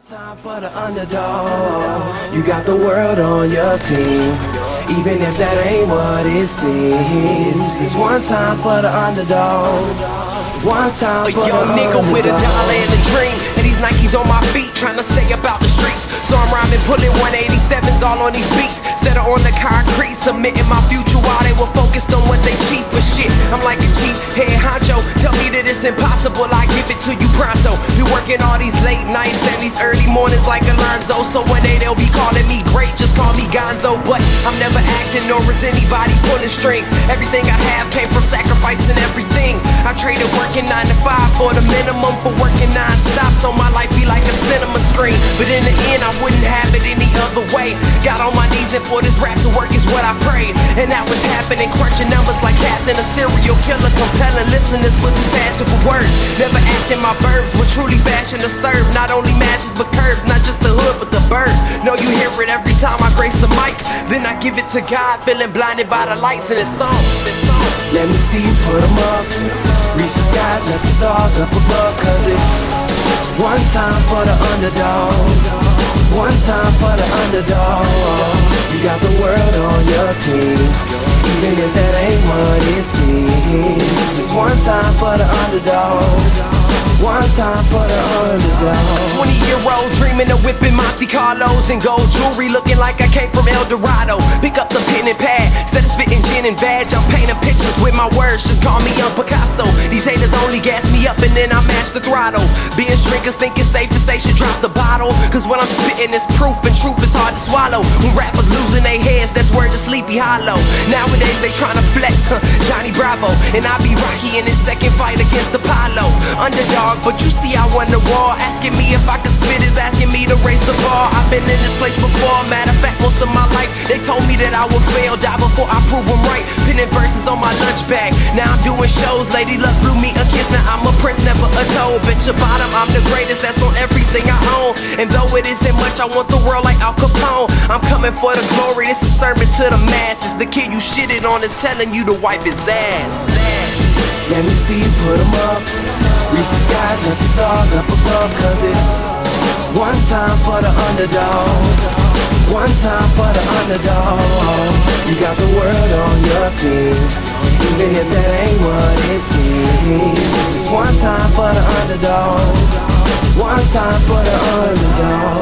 Time for the underdog. You got the world on your team, even if that ain't what it seems. It's one time for the underdog. One time for the young nigga with a dollar and a dream, and these Nikes on my feet, trying to stay about the streets. So I'm rhyming, pulling 187s all on these beats, instead of on the concrete, submitting my future while they were focused on what they cheap. But shit, I'm like a cheap head honcho. Tell me that it's impossible, I give it to you pronto. Be working all these late nights and these early mornings like Alonzo. So one day they'll be calling me great, just call me Gonzo. But I'm never acting, nor is anybody pulling strings. Everything I have came from sacrificing everything. I traded working 9 to 5 for the minimum for working non-stop, so my life be like a cinema screen. But in the end I wouldn't have it any other way. Got on my knees and for this rap to work is what I prayed. And that was happening, crunching numbers like Captain, a serial killer, compelling listeners with his passionate words. Never acting my verbs, but truly fashion to serve not only masses but curves, not just the hood but the birds. Know you hear it every time I grace the mic, then I give it to God, feeling blinded by the lights in this song. Let me see you put them up, reach the skies, let the stars up above. Cause it's one time for the underdog, one time for the underdog. You got the world on your team, even if that ain't what it seems. It's one time for the underdog, one time for the underdog. 20-year-old dreaming of whipping Monte Carlos and gold jewelry, looking like I came from El Dorado. Pick up the pen and pad, instead of spitting gin and badge, I'm painting pictures with my words, just call me Young Picasso. These haters only gas me up and then I mash the throttle. Binge drinkers think it's safe to say should drop the bottle, cause what I'm spitting is proof and truth is hard to swallow. When rappers losing their heads, that's word to Sleepy Hollow. Nowadays they tryna flex, Johnny Bravo, and I be Rocky in his second fight against Apollo. Underdog, but you see I won the war. Asking me if I could spit is asking me to raise the bar. I've been in this place before, matter of fact most of my life they told me that I would fail, die before I prove them right. Pinning verses on my lunch bag, now I'm doing shows. Lady Luck blew me a kiss, now I'm a prince, never a toad. Bitch your bottom, I'm the greatest, that's on everything I own. And though it isn't much, I want the world like Al Capone. I'm coming for the glory, this is a sermon to the masses. The kid you shitted on is telling you to wipe his ass. Let me see you put them up, reach the skies, let the stars up above. Cause it's one time for the underdog, one time for the underdog. You got the world on your team, even if that ain't what it seems. It's one time for the underdog, one time for the underdog.